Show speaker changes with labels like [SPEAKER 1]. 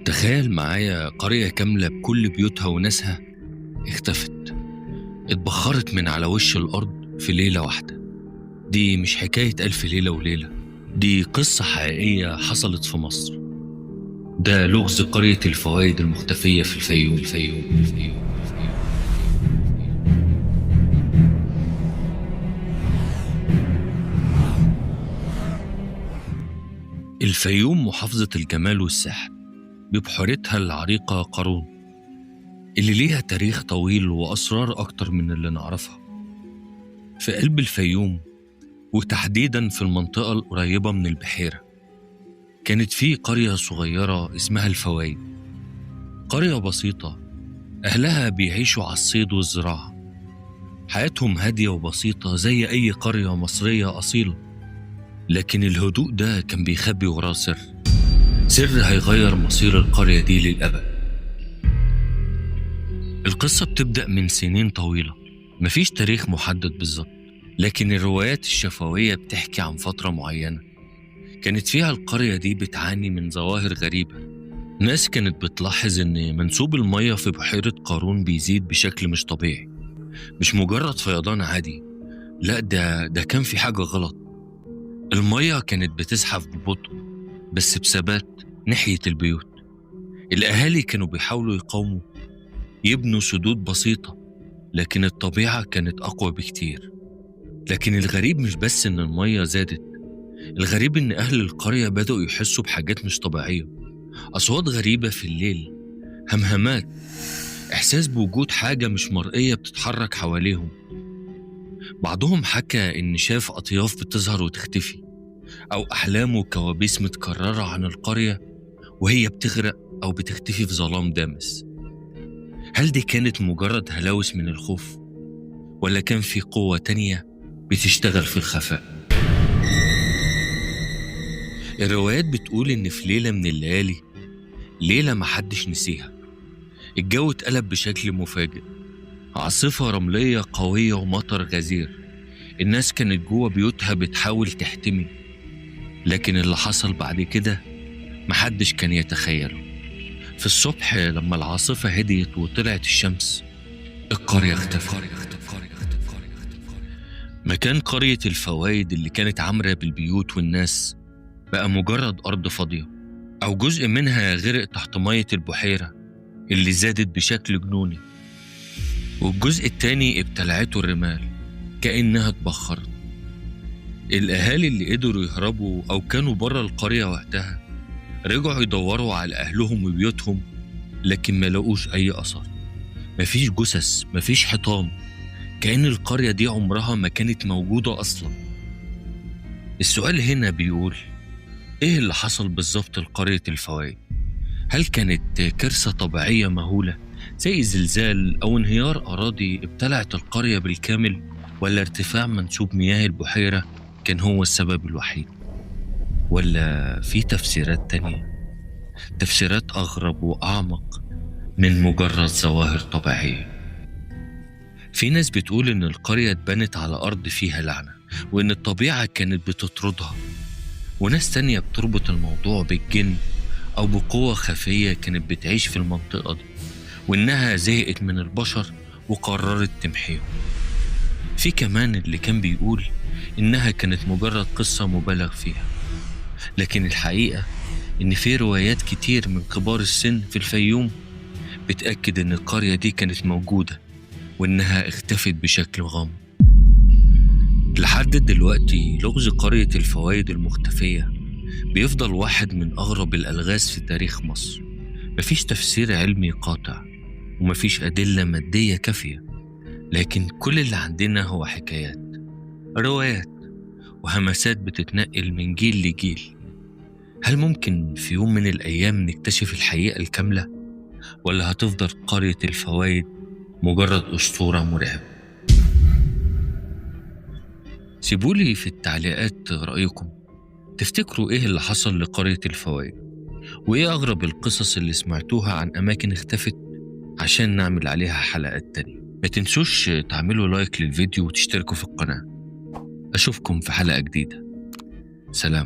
[SPEAKER 1] تخيل معايا قرية كاملة بكل بيوتها وناسها اختفت، اتبخرت من على وش الأرض في ليلة واحدة. دي مش حكاية ألف ليلة وليلة، دي قصة حقيقية حصلت في مصر. ده لغز قرية الفوايد المختفية في الفيوم. الفيوم محافظة الجمال والسحر ببحيرتها العريقة قارون، اللي ليها تاريخ طويل وأسرار أكتر من اللي نعرفها. في قلب الفيوم، وتحديدا في المنطقة القريبة من البحيرة، كانت في قرية صغيرة اسمها الفوايد. قرية بسيطة أهلها بيعيشوا على الصيد والزراعة، حياتهم هادية وبسيطة زي أي قرية مصرية أصيلة. لكن الهدوء ده كان بيخبي وراه سر هيغير مصير القرية دي للأبد. القصة بتبدأ من سنين طويلة، مفيش تاريخ محدد بالظبط، لكن الروايات الشفوية بتحكي عن فترة معينة كانت فيها القرية دي بتعاني من ظواهر غريبة. ناس كانت بتلاحظ إن منسوب المية في بحيرة قارون بيزيد بشكل مش طبيعي، مش مجرد فيضان عادي، لا ده كان في حاجة غلط. المية كانت بتزحف ببطء بس بثبات ناحية البيوت. الأهالي كانوا بيحاولوا يقاوموا، يبنوا سدود بسيطة، لكن الطبيعة كانت أقوى بكتير. لكن الغريب مش بس إن المية زادت، الغريب إن أهل القرية بدأوا يحسوا بحاجات مش طبيعية. أصوات غريبة في الليل، همهمات، إحساس بوجود حاجة مش مرئية بتتحرك حواليهم. بعضهم حكى إن شاف أطياف بتظهر وتختفي، أو أحلام وكوابيس متكررة عن القرية وهي بتغرق أو بتختفي في ظلام دامس. هل دي كانت مجرد هلاوس من الخوف، ولا كان في قوة تانية بتشتغل في الخفاء؟ الروايات بتقول إن في ليلة من الليالي، ليلة محدش نسيها، الجو اتقلب بشكل مفاجئ. عاصفة رملية قوية ومطر غزير، الناس كانت جوه بيوتها بتحاول تحتمي، لكن اللي حصل بعد كده محدش كان يتخيله. في الصبح لما العاصفة هديت وطلعت الشمس، القرية اختفت. مكان قرية الفوايد اللي كانت عامرة بالبيوت والناس بقى مجرد أرض فاضية، أو جزء منها غرق تحت مية البحيرة اللي زادت بشكل جنوني، والجزء التاني ابتلعته الرمال كأنها اتبخرت. الأهالي اللي قدروا يهربوا أو كانوا برا القرية وقتها رجعوا يدوروا على أهلهم وبيوتهم، لكن ما لقوش أي أثر. مفيش جثث، مفيش حيطان، كأن القرية دي عمرها ما كانت موجودة أصلا. السؤال هنا بيقول، إيه اللي حصل بالظبط لقرية الفوايد؟ هل كانت كارثة طبيعية مهولة زي زلزال أو انهيار أراضي ابتلعت القرية بالكامل، ولا ارتفاع منسوب مياه البحيرة كان هو السبب الوحيد؟ ولا في تفسيرات تانية، تفسيرات أغرب وأعمق من مجرد ظواهر طبيعية؟ في ناس بتقول إن القرية اتبنت على أرض فيها لعنة، وإن الطبيعة كانت بتطردها، وناس تانية بتربط الموضوع بالجن أو بقوة خفية كانت بتعيش في المنطقة دي، وإنها زهقت من البشر وقررت تمحيهم. في كمان اللي كان بيقول إنها كانت مجرد قصة مبالغ فيها، لكن الحقيقة إن في روايات كتير من كبار السن في الفيوم بتأكد إن القرية دي كانت موجودة، وإنها اختفت بشكل غامض. لحد دلوقتي لغز قرية الفوايد المختفية بيفضل واحد من أغرب الألغاز في تاريخ مصر. مفيش تفسير علمي قاطع، ومفيش أدلة مادية كافية، لكن كل اللي عندنا هو حكايات، روايات، وهمسات بتتنقل من جيل لجيل. هل ممكن في يوم من الأيام نكتشف الحقيقة الكاملة، ولا هتفضل قرية الفوايد مجرد أسطورة مرعبة؟ سيبولي في التعليقات رأيكم، تفتكروا إيه اللي حصل لقرية الفوايد؟ وإيه أغرب القصص اللي سمعتوها عن أماكن اختفت، عشان نعمل عليها حلقات تانية. ما تنسوش تعملوا لايك للفيديو وتشتركوا في القناة. أشوفكم في حلقة جديدة. سلام.